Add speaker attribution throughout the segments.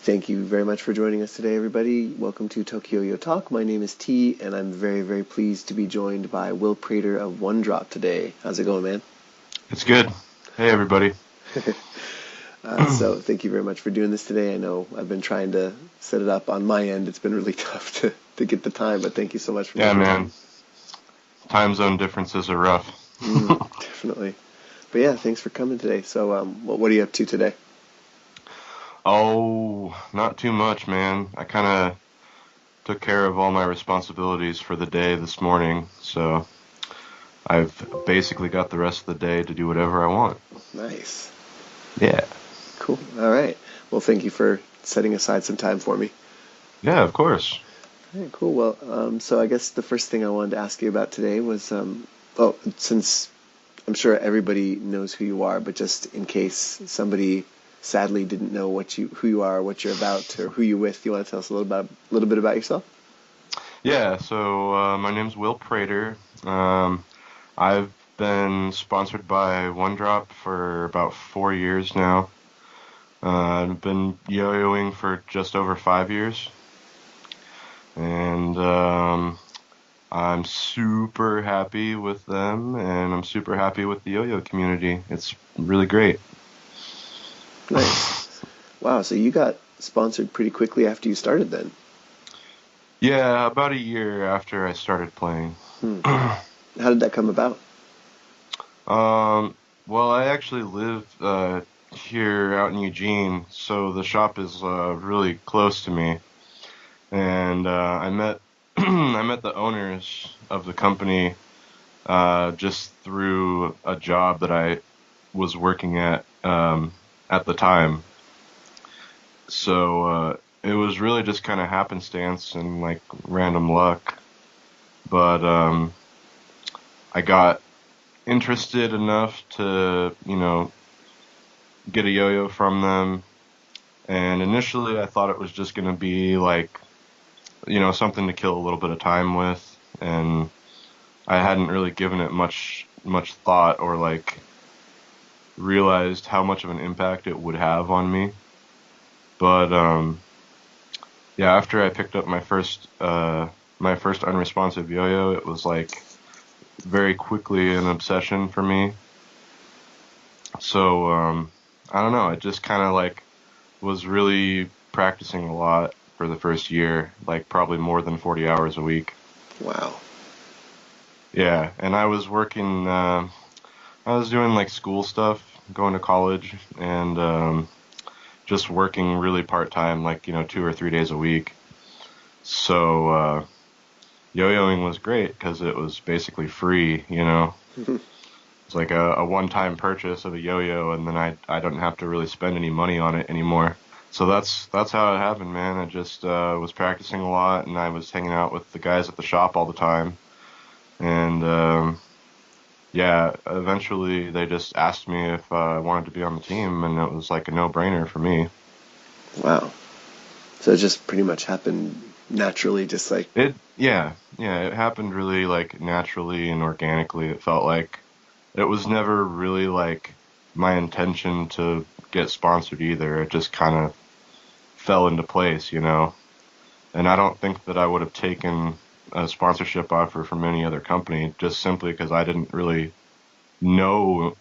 Speaker 1: Thank you very much for joining us today, everybody. Welcome to TokYo-Yo Talk. My name is T, and I'm very, very pleased to be joined by Will Prater of One Drop today. How's it going, man?
Speaker 2: It's good. Hey, everybody.
Speaker 1: So thank you very much for doing this today. I know I've been trying to set it up on my end. It's been really tough to get the time, but thank you so much for
Speaker 2: making man. Time zone differences are rough.
Speaker 1: Definitely. But yeah, thanks for coming today. So what are you up to today?
Speaker 2: Oh, not too much, man. I kind of took care of all my responsibilities for the day this morning, so I've basically got the rest of the day to do whatever I want.
Speaker 1: Nice.
Speaker 2: Yeah.
Speaker 1: Cool. All right. Well, thank you for setting aside some time for me.
Speaker 2: Yeah, of course.
Speaker 1: All right, cool. Well, so I guess the first thing I wanted to ask you about today was, since I'm sure everybody knows who you are, but just in case somebody sadly didn't know who you are, what you're about, or who you're with, you want to tell us a little bit about yourself?
Speaker 2: Yeah. So my name's Will Prater. I've been sponsored by One Drop for about 4 years now. I've been yo-yoing for just over 5 years. And I'm super happy with them, and I'm super happy with the yo-yo community. It's really great.
Speaker 1: Nice. Wow, so you got sponsored pretty quickly after you started then?
Speaker 2: Yeah, about a year after I started playing.
Speaker 1: How did that come about?
Speaker 2: Well, I actually live here out in Eugene, so the shop is really close to me. And I met I met the owners of the company just through a job that I was working at the time. So it was really just kind of happenstance and like random luck. But I got interested enough to, get a yo-yo from them. And initially I thought it was just going to be like, something to kill a little bit of time with. And I hadn't really given it much thought or like realized how much of an impact it would have on me. But yeah, after I picked up my first unresponsive yo-yo, it was like very quickly an obsession for me. So I don't know, it just kind of like was really practicing a lot for the first year, like probably more than 40 hours a week.
Speaker 1: Wow.
Speaker 2: Yeah, and I was working, I was doing like school stuff, going to college, and just working really part-time, like, 2 or 3 days a week. So yo-yoing was great because it was basically free, It's like a one-time purchase of a yo-yo, and then I don't have to really spend any money on it anymore. So that's how it happened, man. I just was practicing a lot, and I was hanging out with the guys at the shop all the time. And yeah, eventually they just asked me if I wanted to be on the team, and it was like a no-brainer for me.
Speaker 1: Wow. So it just pretty much happened naturally, just like...
Speaker 2: Yeah, it happened really like naturally and organically. It felt like it was never really like my intention to get sponsored either. It just kind of fell into place, And I don't think that I would have taken a sponsorship offer from any other company just simply because I didn't really know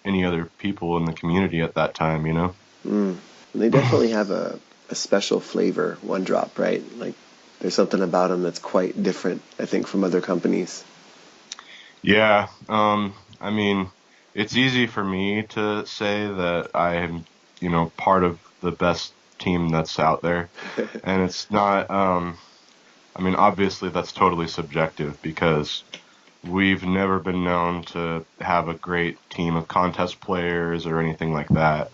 Speaker 2: any other people in the community at that time,
Speaker 1: They definitely have a special flavor, One Drop, right? Like there's something about them that's quite different, I think, from other companies.
Speaker 2: Yeah, I mean, it's easy for me to say that I am, part of the best team that's out there. And it's not, I mean, obviously that's totally subjective because we've never been known to have a great team of contest players or anything like that.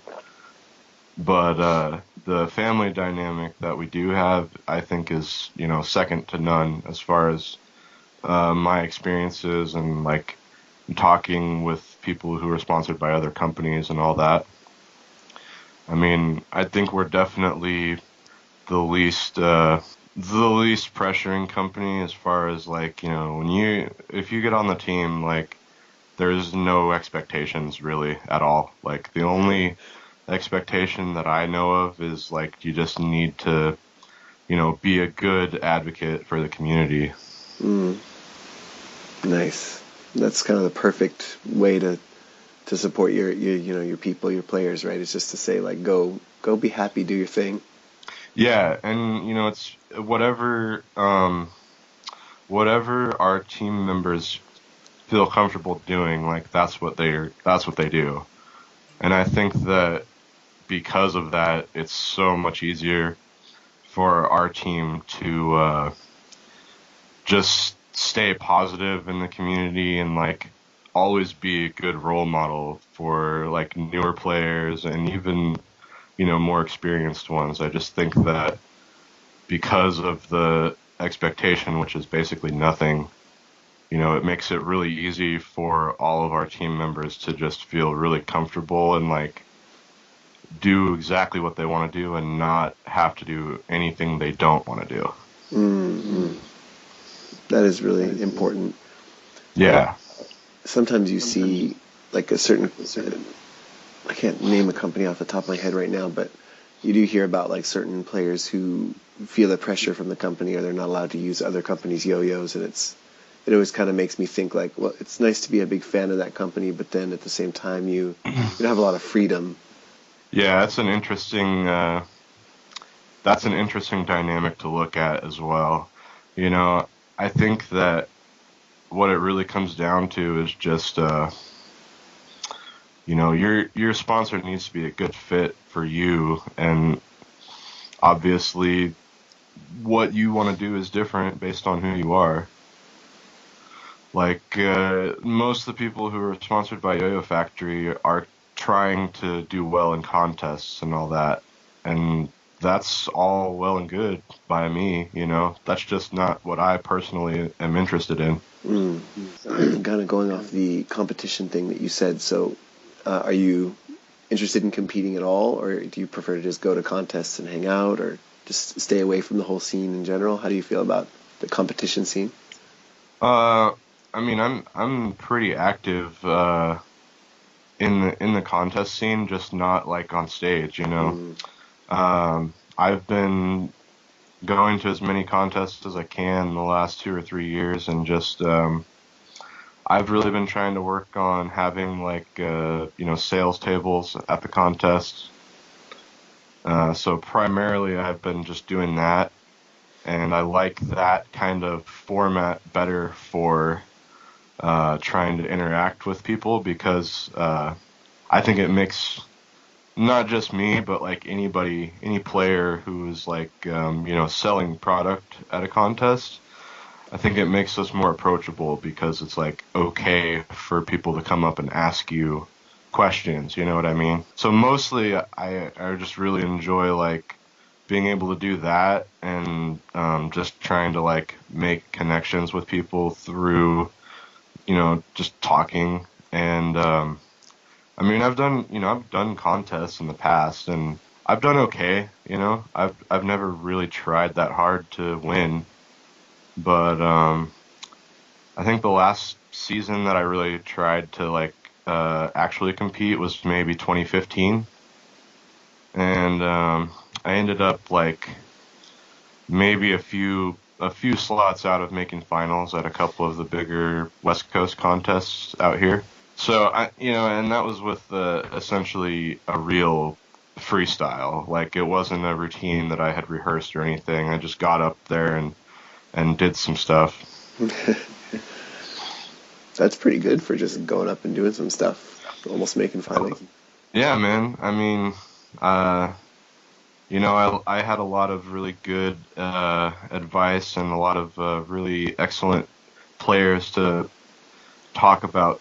Speaker 2: But the family dynamic that we do have, I think, is, second to none as far as my experiences and like talking with people who are sponsored by other companies and all that. I mean, I think we're definitely the least pressuring company as far as like, if you get on the team, like there's no expectations really at all. Like the only expectation that I know of is like you just need to, be a good advocate for the community.
Speaker 1: Nice. That's kind of the perfect way to support your people, your players, right? It's just to say like go be happy, do your thing.
Speaker 2: Yeah, and it's whatever our team members feel comfortable doing, like that's what they do. And I think that because of that, it's so much easier for our team to just stay positive in the community and like always be a good role model for like newer players and even more experienced ones. I just think that because of the expectation, which is basically nothing, it makes it really easy for all of our team members to just feel really comfortable and like do exactly what they want to do and not have to do anything they don't want to do.
Speaker 1: Mm-hmm. That is really important.
Speaker 2: Yeah.
Speaker 1: Sometimes you see like a certain, I can't name a company off the top of my head right now, but you do hear about like certain players who feel the pressure from the company or they're not allowed to use other companies' yo-yos, and it always kind of makes me think like, well, it's nice to be a big fan of that company, but then at the same time you don't have a lot of freedom.
Speaker 2: Yeah, that's an interesting dynamic to look at as well. I think that what it really comes down to is just your sponsor needs to be a good fit for you, and obviously what you want to do is different based on who you are. Like most of the people who are sponsored by Yo-Yo Factory are trying to do well in contests and all that, and that's all well and good by me. That's just not what I personally am interested in.
Speaker 1: Kind of going off the competition thing that you said, so are you interested in competing at all, or do you prefer to just go to contests and hang out, or just stay away from the whole scene in general? How do you feel about the competition scene?
Speaker 2: I mean, I'm pretty active in the contest scene, just not like on stage. I've been going to as many contests as I can in the last 2 or 3 years, and just I've really been trying to work on having like sales tables at the contests. So primarily I've been just doing that, and I like that kind of format better for trying to interact with people, because I think it makes not just me, but like any player who is like selling product at a contest. I think it makes us more approachable because it's like okay for people to come up and ask you questions, you know what I mean? So mostly I just really enjoy like being able to do that, and just trying to like make connections with people through just talking. And I mean, I've done contests in the past, and I've done okay. I've never really tried that hard to win, but I think the last season that I really tried to like actually compete was maybe 2015, and I ended up like maybe a few slots out of making finals at a couple of the bigger West Coast contests out here. So and that was with essentially a real freestyle. Like it wasn't a routine that I had rehearsed or anything. I just got up there and did some stuff.
Speaker 1: That's pretty good for just going up and doing some stuff, almost making finals.
Speaker 2: Yeah, man. I mean, I had a lot of really good advice and a lot of really excellent players to talk about,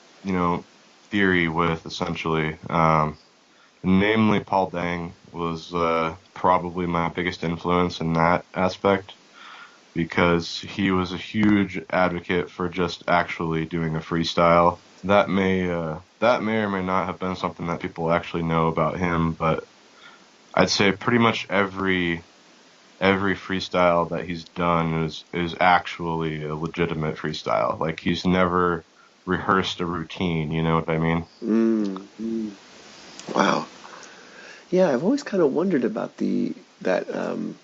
Speaker 2: theory with, essentially. Namely, Paul Tang was probably my biggest influence in that aspect, because he was a huge advocate for just actually doing a freestyle. That may or may not have been something that people actually know about him, but I'd say pretty much every freestyle that he's done is actually a legitimate freestyle. Like he's never rehearsed a routine, you know what I mean?
Speaker 1: Mm-hmm. Wow. Yeah, I've always kind of wondered about the that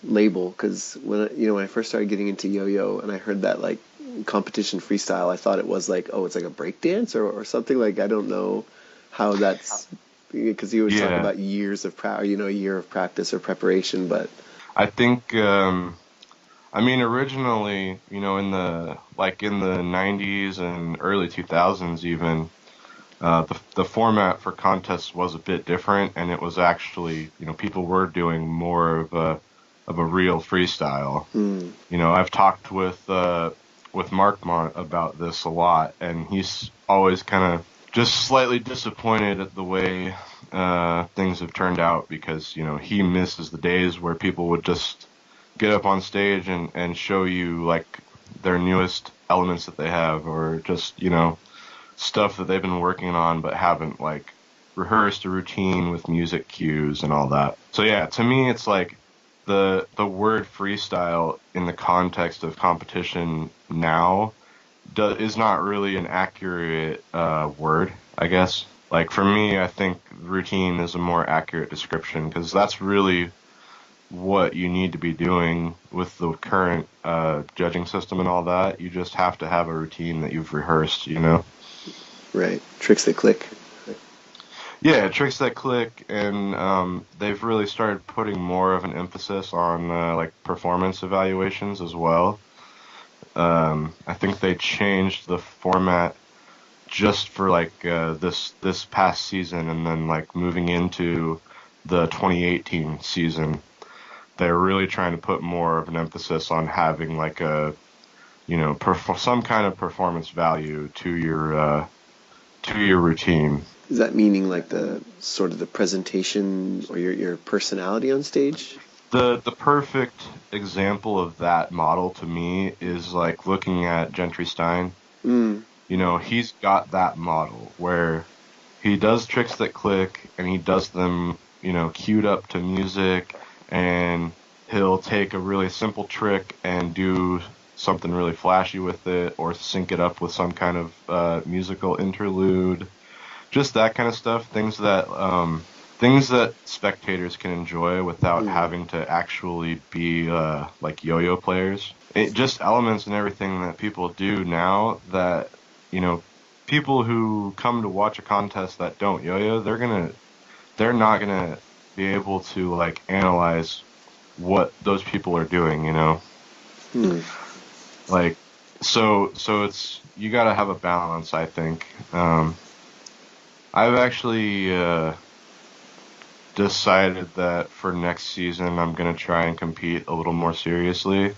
Speaker 1: label because when I first started getting into yo-yo and I heard that like competition freestyle, I thought it was like, oh, it's like a break dance or something. Like I don't know how that's because you always talk
Speaker 2: Yeah,
Speaker 1: about years of a year of practice or preparation, but
Speaker 2: I think I mean originally, in the 90s and early 2000s even, the format for contests was a bit different, and it was actually, people were doing more of a real freestyle.
Speaker 1: mm,
Speaker 2: I've talked with Mark Mont about this a lot, and he's always kind of just slightly disappointed at the way things have turned out because he misses the days where people would just get up on stage and show you like their newest elements that they have, or just stuff that they've been working on but haven't like rehearsed a routine with music cues and all that. So yeah, to me it's like the word freestyle in the context of competition now is not really an accurate word, I guess. Like for me, I think routine is a more accurate description because that's really what you need to be doing with the current judging system and all that. You just have to have a routine that you've rehearsed.
Speaker 1: right, tricks that click.
Speaker 2: Yeah, tricks that click, and they've really started putting more of an emphasis on like performance evaluations as well. I think they changed the format just for like this past season, and then like moving into the 2018 season, they're really trying to put more of an emphasis on having like a some kind of performance value to your routine.
Speaker 1: Is that meaning like the sort of the presentation or your personality on stage?
Speaker 2: The perfect example of that model to me is like looking at Gentry Stein.
Speaker 1: Mm,
Speaker 2: He's got that model where he does tricks that click and he does them, queued up to music, and he'll take a really simple trick and do something really flashy with it or sync it up with some kind of musical interlude, just that kind of stuff, things that spectators can enjoy without
Speaker 1: mm,
Speaker 2: having to actually be like yo-yo players. Just elements and everything that people do now that you know people who come to watch a contest that don't yo-yo, they're not gonna be able to like analyze what those people are doing.
Speaker 1: mm.
Speaker 2: Like so it's you got to have a balance, I think. I've actually decided that for next season I'm gonna try and compete a little more seriously.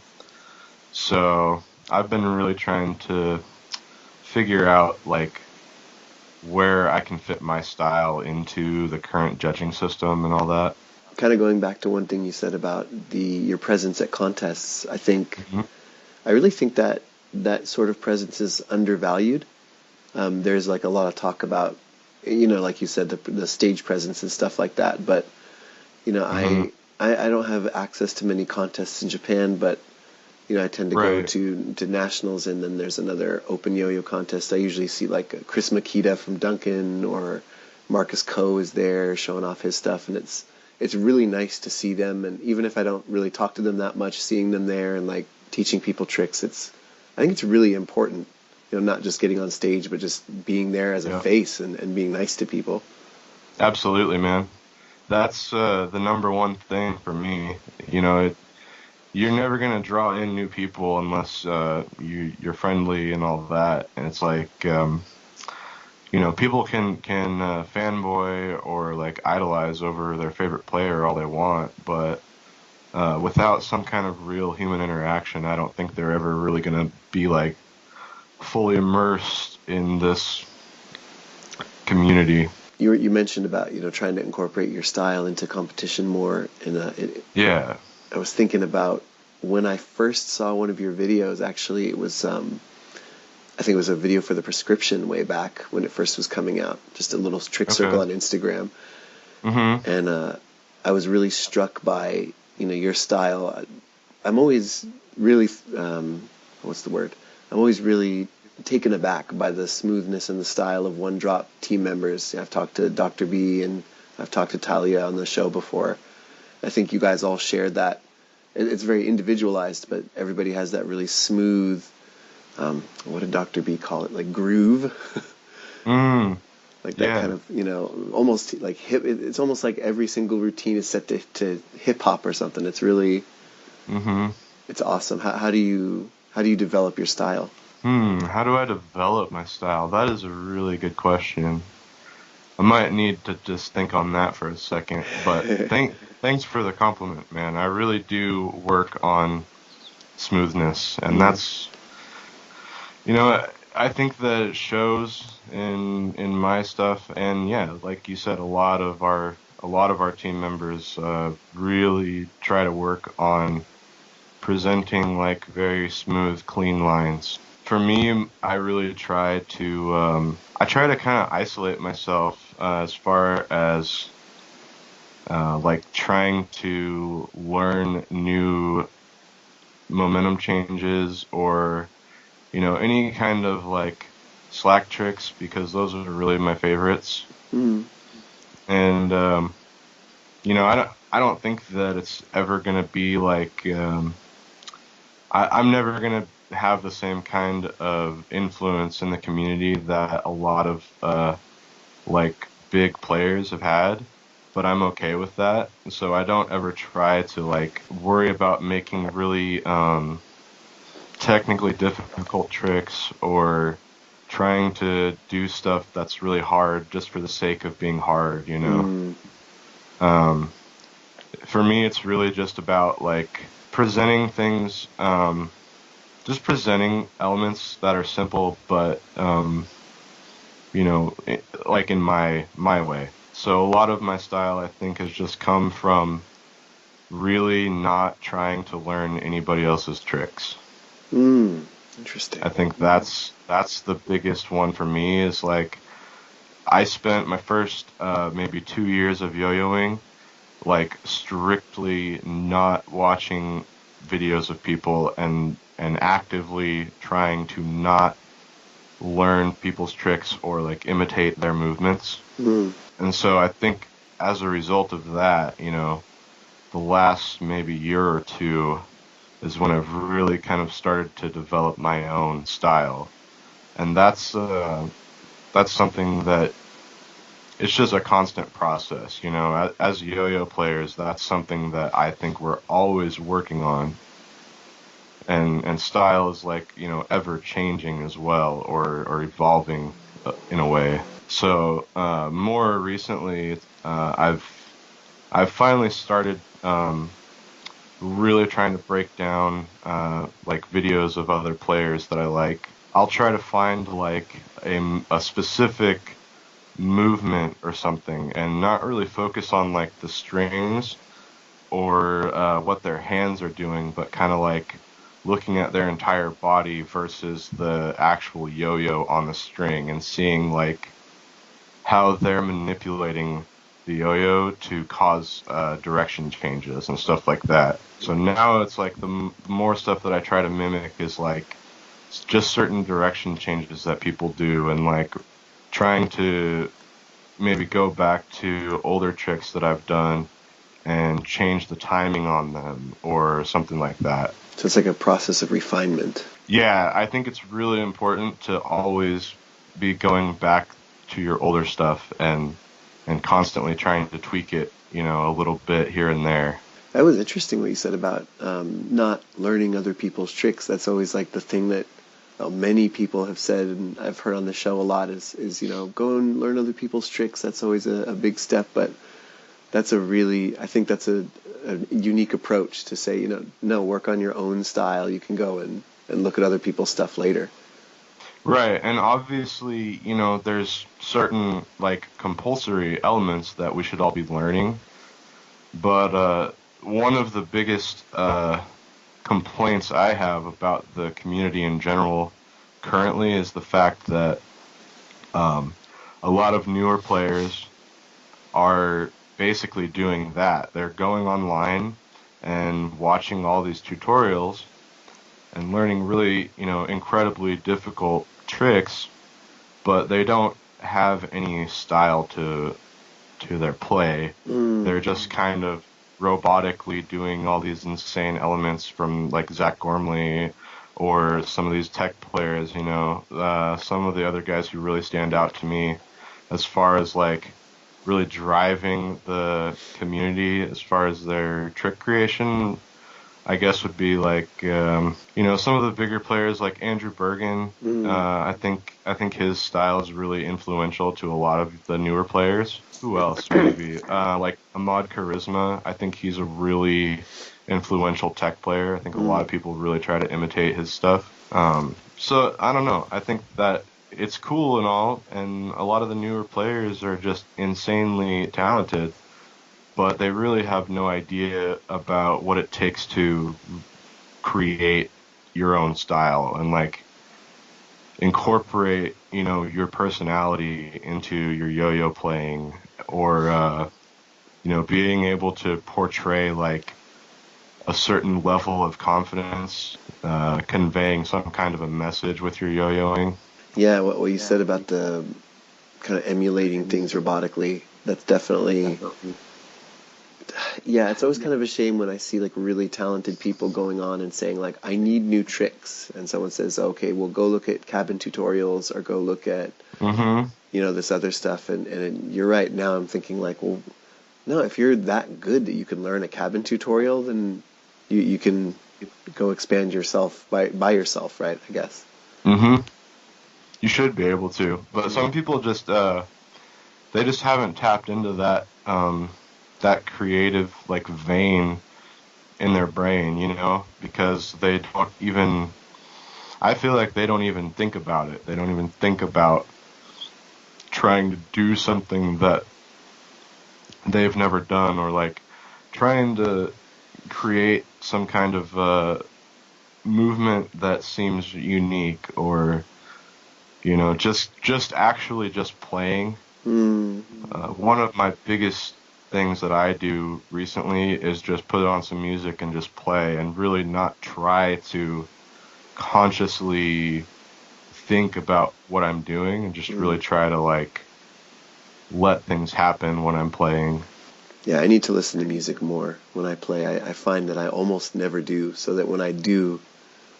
Speaker 2: So I've been really trying to figure out like where I can fit my style into the current judging system and all that.
Speaker 1: Kind of going back to one thing you said about the your presence at contests,
Speaker 2: Hmm.
Speaker 1: I really think that that sort of presence is undervalued. There's like a lot of talk about, like you said, the stage presence and stuff like that. But you know,
Speaker 2: Hmm.
Speaker 1: I don't have access to many contests in Japan, but I tend to go
Speaker 2: Right.
Speaker 1: to nationals, and then there's another open yo-yo contest. I usually see like Chris Makita from Duncan or Marcus Coe is there showing off his stuff, and it's really nice to see them. And even if I don't really talk to them that much, seeing them there and like teaching people tricks, I think it's really important. Not just getting on stage, but just being there as a
Speaker 2: Yeah.
Speaker 1: face and being nice to people.
Speaker 2: Absolutely, man. That's the number one thing for me. You're never gonna draw in new people unless you're friendly and all that. And it's like people can fanboy or like idolize over their favorite player all they want, but without some kind of real human interaction, I don't think they're ever really gonna be like fully immersed in this community.
Speaker 1: You mentioned about trying to incorporate your style into competition more, and
Speaker 2: Yeah.
Speaker 1: I was thinking about when I first saw one of your videos. Actually, it was I think it was a video for the prescription way back when it first was coming out. Just a little trick circle
Speaker 2: Okay.
Speaker 1: on Instagram,
Speaker 2: Mhm.
Speaker 1: and I was really struck by your style. I'm always really what's the word? I'm always really taken aback by the smoothness and the style of One Drop team members. I've talked to Dr. B and I've talked to Talia on the show before. I think you guys all shared that. It's very individualized, but everybody has that really smooth, what did Dr. B call it? Like groove? Like that
Speaker 2: Yeah.
Speaker 1: kind of, almost like hip. It's almost like every single routine is set to hip hop or something. It's really, it's awesome. How do you develop your style?
Speaker 2: How do I develop my style? That is a really good question. I might need to just think on that for a second. But thanks for the compliment, man. I really do work on smoothness, and that's, I think that it shows in my stuff. And yeah, like you said, a lot of our team members really try to work on presenting like very smooth, clean lines. For me, I really try to kind of isolate myself as far as like trying to learn new momentum changes or any kind of like slack tricks, because those are really my favorites. And I don't think that it's ever gonna be like I'm never gonna have the same kind of influence in the community that a lot of like big players have had, but I'm okay with that. So I don't ever try to like worry about making really technically difficult tricks or trying to do stuff that's really hard just for the sake of being hard. Um, for me, it's really just about like presenting things, just presenting elements that are simple, but like in my way. So a lot of my style, I think, has just come from really not trying to learn anybody else's tricks.
Speaker 1: Interesting.
Speaker 2: I think that's the biggest one for me. Is like I spent my first maybe 2 years of yo-yoing like strictly not watching videos of people and actively trying to not learn people's tricks or like imitate their movements. And so I think as a result of that, the last maybe year or two is when I've really kind of started to develop my own style. And that's something that it's just a constant process, as yo-yo players, that's something that I think we're always working on. And style is like, ever changing as well, or evolving in a way. So more recently, I've finally started really trying to break down like videos of other players that I like. I'll try to find like a specific movement or something and not really focus on like the strings or what their hands are doing, but kind of like looking at their entire body versus the actual yo-yo on the string and seeing like how they're manipulating the yo-yo to cause direction changes and stuff like that. So now it's like the more stuff that I try to mimic is like just certain direction changes that people do, and like trying to maybe go back to older tricks that I've done and change the timing on them or something like that.
Speaker 1: So it's like a process of refinement.
Speaker 2: Yeah, I think it's really important to always be going back to your older stuff and constantly trying to tweak it, a little bit here and there.
Speaker 1: That was interesting what you said about not learning other people's tricks. That's always like the thing that many people have said, and I've heard on the show a lot, is go and learn other people's tricks. That's always a big step, but I think that's a unique approach to say, no, work on your own style. You can go and look at other people's stuff later.
Speaker 2: Right, and obviously, there's certain like compulsory elements that we should all be learning, but one of the biggest complaints I have about the community in general currently is the fact that a lot of newer players are basically doing that. They're going online and watching all these tutorials and learning really, incredibly difficult tricks, but they don't have any style to to their play. They're just kind of robotically doing all these insane elements from like Zach Gormley or some of these tech players, you know. Some of the other guys who really stand out to me as far as like really driving the community as far as their trick creation, I guess would be like you know, some of the bigger players like Andrew Bergen. I think his style is really influential to a lot of the newer players. Who else maybe? Like Ahmad Charisma. I think he's a really influential tech player. I think a lot of people really try to imitate his stuff. So I don't know. I think that it's cool and all, and a lot of the newer players are just insanely talented, but they really have no idea about what it takes to create your own style and like incorporate, you know, your personality into your yo-yo playing, or you know, being able to portray like a certain level of confidence, conveying some kind of a message with your yo-yoing.
Speaker 1: Yeah, what you said about the kind of emulating things robotically, that's definitely... Yeah, it's always kind of a shame when I see like really talented people going on and saying like, I need new tricks. And someone says, okay, well, go look at cabin tutorials or go look at, you know, this other stuff. And you're right. Now I'm thinking like, well, no, if you're that good that you can learn a cabin tutorial, then you can go expand yourself by yourself, right? I guess.
Speaker 2: You should be able to. But some people just, they just haven't tapped into that, that creative like vein in their brain, you know, because they don't even, I feel like they don't even think about it. They don't even think about trying to do something that they've never done, or like trying to create some kind of movement that seems unique, or, you know, just actually just playing. One of my biggest things that I do recently is just put on some music and just play, and really not try to consciously think about what I'm doing, and just really try to like let things happen when I'm playing.
Speaker 1: Yeah, I need to listen to music more when I play. I find that I almost never do, so that when I do,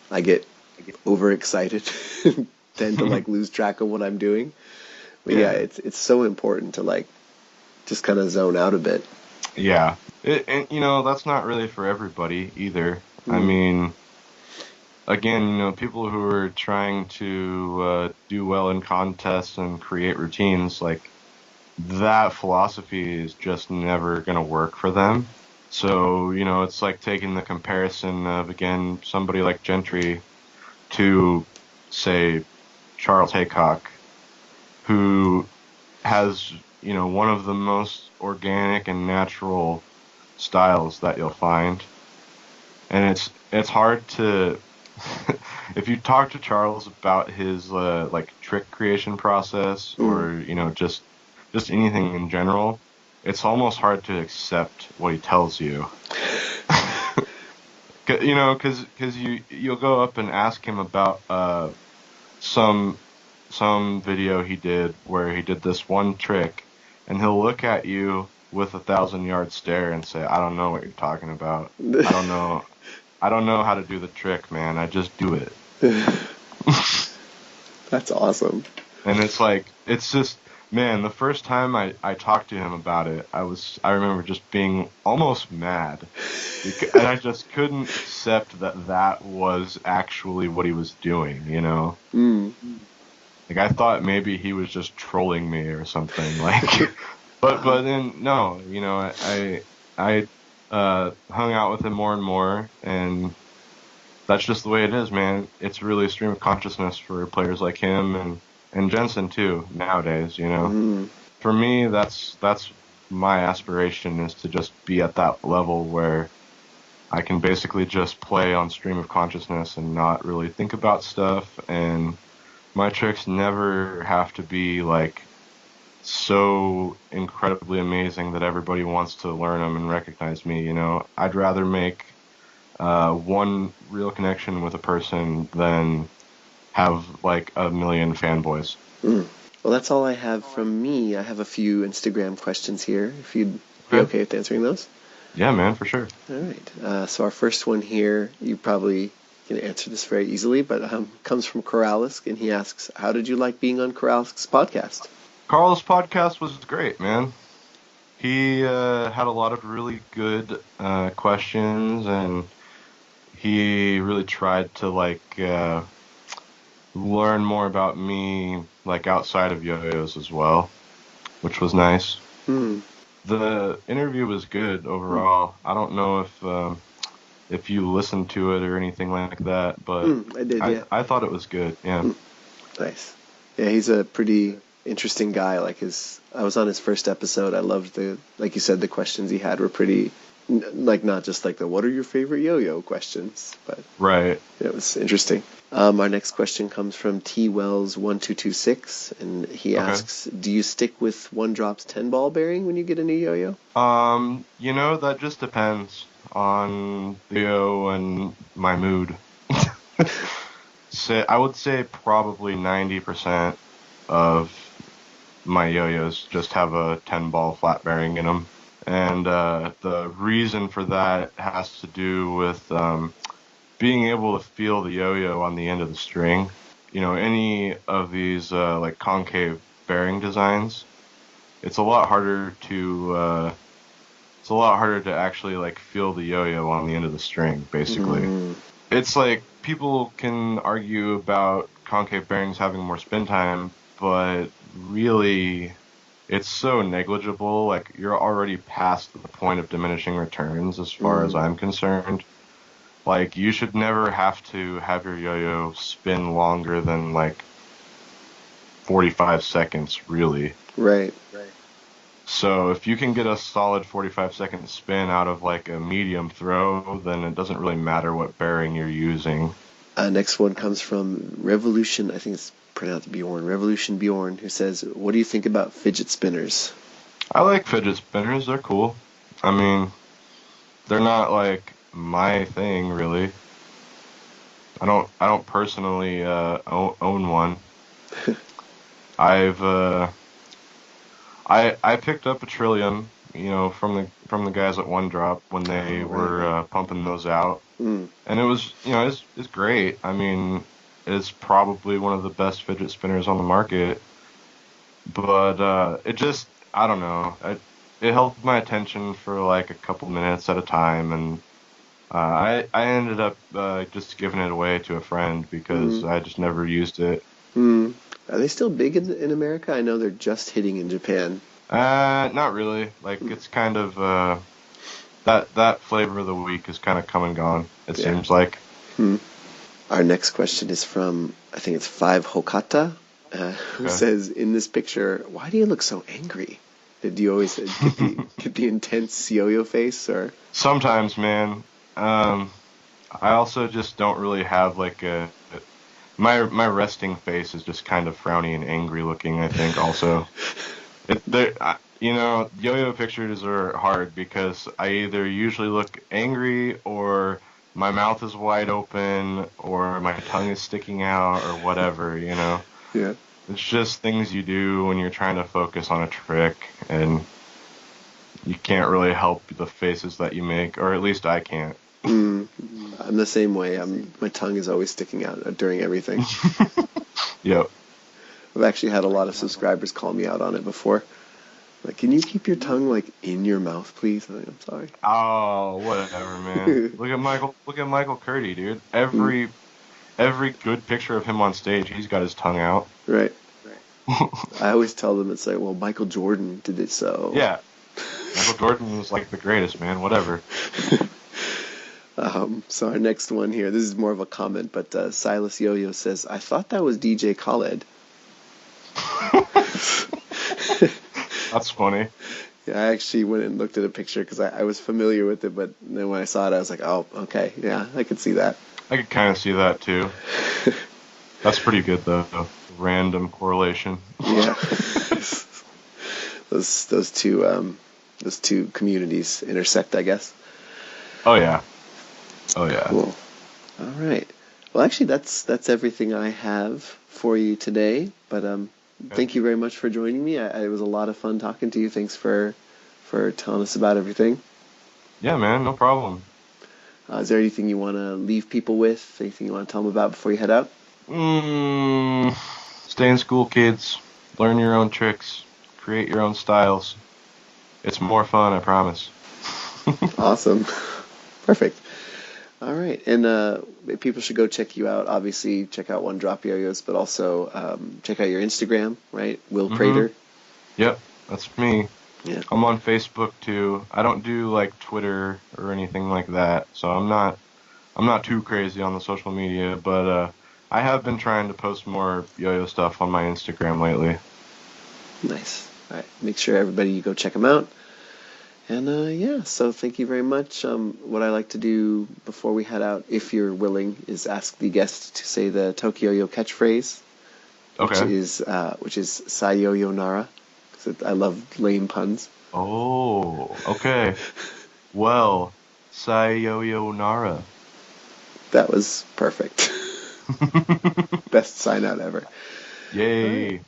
Speaker 1: I get overexcited, tend to like lose track of what I'm doing. But yeah, it's so important to like just kind of zone out a bit.
Speaker 2: Yeah. And, you know, that's not really for everybody either. I mean, again, you know, people who are trying to do well in contests and create routines, like, that philosophy is just never going to work for them. So, you know, it's like taking the comparison of, again, somebody like Gentry to, say, Charles Haycock, who has, you know, one of the most organic and natural styles that you'll find. And it's hard to, if you talk to Charles about his, like, trick creation process, or, you know, just anything in general, it's almost hard to accept what he tells you. You know, because you'll go up and ask him about some video he did where he did this one trick, and he'll look at you with a 1,000-yard stare and say, I don't know what you're talking about. I don't know how to do the trick, man. I just do it.
Speaker 1: That's awesome.
Speaker 2: And it's like, it's just, man, the first time I talked to him about it, I remember just being almost mad. And I just couldn't accept that was actually what he was doing, you know? Like, I thought maybe he was just trolling me or something, like, but then, no, you know, I hung out with him more and more, and that's just the way it is, man. It's really a stream of consciousness for players like him, and Jensen too, nowadays, you know. For me, that's my aspiration, is to just be at that level where I can basically just play on stream of consciousness and not really think about stuff, and my tricks never have to be like so incredibly amazing that everybody wants to learn them and recognize me, you know. I'd rather make one real connection with a person than have like a million fanboys.
Speaker 1: Well, that's all I have from me. I have a few Instagram questions here, if you'd be
Speaker 2: Okay.
Speaker 1: okay with answering those.
Speaker 2: Yeah, man, for sure.
Speaker 1: All right. So our first one here, you probably can answer this very easily, but comes from Corrales, and he asks, "How did you like being on Corrales' podcast?"
Speaker 2: Carl's podcast was great, man. He had a lot of really good questions, and he really tried to learn more about me, like outside of yo-yos as well, which was nice.
Speaker 1: Hmm.
Speaker 2: The interview was good overall. I don't know if you listened to it or anything like that, but
Speaker 1: I did, yeah.
Speaker 2: I thought it was good. Yeah.
Speaker 1: Nice. Yeah, he's a pretty interesting guy. I was on his first episode. I loved like you said, the questions he had were pretty, not just like the "what are your favorite yo-yo" questions, but
Speaker 2: Right.
Speaker 1: it was interesting. Our next question comes from T Wells 1226, and he
Speaker 2: Okay.
Speaker 1: asks, "Do you stick with One Drop's 10-ball bearing when you get a new yo-yo?"
Speaker 2: That just depends on the yo and my mood. I would say probably 90% of my yo-yos just have a 10-ball flat bearing in them. And the reason for that has to do with being able to feel the yo-yo on the end of the string. Any of these like concave bearing designs, it's a lot harder to actually like feel the yo-yo on the end of the string, basically.
Speaker 1: Mm,
Speaker 2: It's like people can argue about concave bearings having more spin time, but really it's so negligible. Like you're already past the point of diminishing returns as far as I'm concerned. Like you should never have to have your yo-yo spin longer than like 45 seconds, really.
Speaker 1: right.
Speaker 2: So if you can get a solid 45-second spin out of like a medium throw, then it doesn't really matter what bearing you're using.
Speaker 1: Next one comes from Revolution. I think it's pronounced Bjorn. Revolution Bjorn, who says, "What do you think about fidget spinners?"
Speaker 2: I like fidget spinners, they're cool. I mean, they're not like my thing really. I don't personally own one. I've I picked up a Trillium, from the guys at One Drop when they were pumping those out,
Speaker 1: Mm.
Speaker 2: and it was it's great. I mean, it's probably one of the best fidget spinners on the market, but it just I don't know. It held my attention for like a couple minutes at a time, and I ended up just giving it away to a friend because I just never used it.
Speaker 1: Mm. Are they still big in America? I know they're just hitting in Japan.
Speaker 2: Not really. Like it's kind of that flavor of the week is kind of come and gone. It
Speaker 1: Yeah.
Speaker 2: seems like.
Speaker 1: Our next question is from, I think it's 5 Hokata, who
Speaker 2: Okay.
Speaker 1: says, "In this picture, why do you look so angry? Did you always get the intense yo-yo face, or?"
Speaker 2: Sometimes, man. I also just don't really have like my resting face is just kind of frowny and angry looking. I think also. Yo-yo pictures are hard because I either usually look angry or my mouth is wide open or my tongue is sticking out or whatever.
Speaker 1: Yeah.
Speaker 2: It's just things you do when you're trying to focus on a trick and you can't really help the faces that you make, or at least I can't.
Speaker 1: I'm the same way. My tongue is always sticking out during everything.
Speaker 2: Yep.
Speaker 1: I've actually had a lot of subscribers call me out on it before. Like, "Can you keep your tongue like in your mouth, please?" I'm sorry.
Speaker 2: Oh, whatever, man. Look at Michael Curdy, dude. Every good picture of him on stage, he's got his tongue out.
Speaker 1: Right. I always tell them it's like, well, Michael Jordan did it, so.
Speaker 2: Yeah. Michael Jordan was like the greatest, man. Whatever.
Speaker 1: So our next one here, this is more of a comment, but Silas Yoyo says, "I thought that was DJ Khaled."
Speaker 2: That's funny.
Speaker 1: Yeah, I actually went and looked at a picture because I was familiar with it, but then when I saw it, I was like, oh, okay, yeah, I could see that.
Speaker 2: I could kind of see that too. That's pretty good though. Random correlation.
Speaker 1: Yeah. those two communities intersect, I guess.
Speaker 2: Oh yeah. Oh yeah.
Speaker 1: Cool. All right. Well, actually, that's everything I have for you today. But
Speaker 2: Okay.
Speaker 1: thank you very much for joining me. It was a lot of fun talking to you. Thanks for telling us about everything.
Speaker 2: Yeah, man, no problem.
Speaker 1: Is there anything you want to leave people with? Anything you want to tell them about before you head out?
Speaker 2: Mm, stay in school, kids. Learn your own tricks. Create your own styles. It's more fun, I promise.
Speaker 1: Awesome. Perfect. All right. And people should go check you out. Obviously, check out One Drop Yo-Yos, but also check out your Instagram, right? Will
Speaker 2: Mm-hmm.
Speaker 1: Prater.
Speaker 2: Yep, that's me.
Speaker 1: Yeah.
Speaker 2: I'm on Facebook too. I don't do like Twitter or anything like that, so I'm not too crazy on the social media, but I have been trying to post more yo-yo stuff on my Instagram lately.
Speaker 1: Nice. All right. Make sure everybody you go check them out. And yeah, so thank you very much. What I like to do before we head out, if you're willing, is ask the guest to say the TokYo-Yo catchphrase,
Speaker 2: Okay.
Speaker 1: which is Sayonara, because I love lame puns.
Speaker 2: Oh, okay. Well, sayonara.
Speaker 1: That was perfect. Best sign out ever. All right.
Speaker 2: Yay.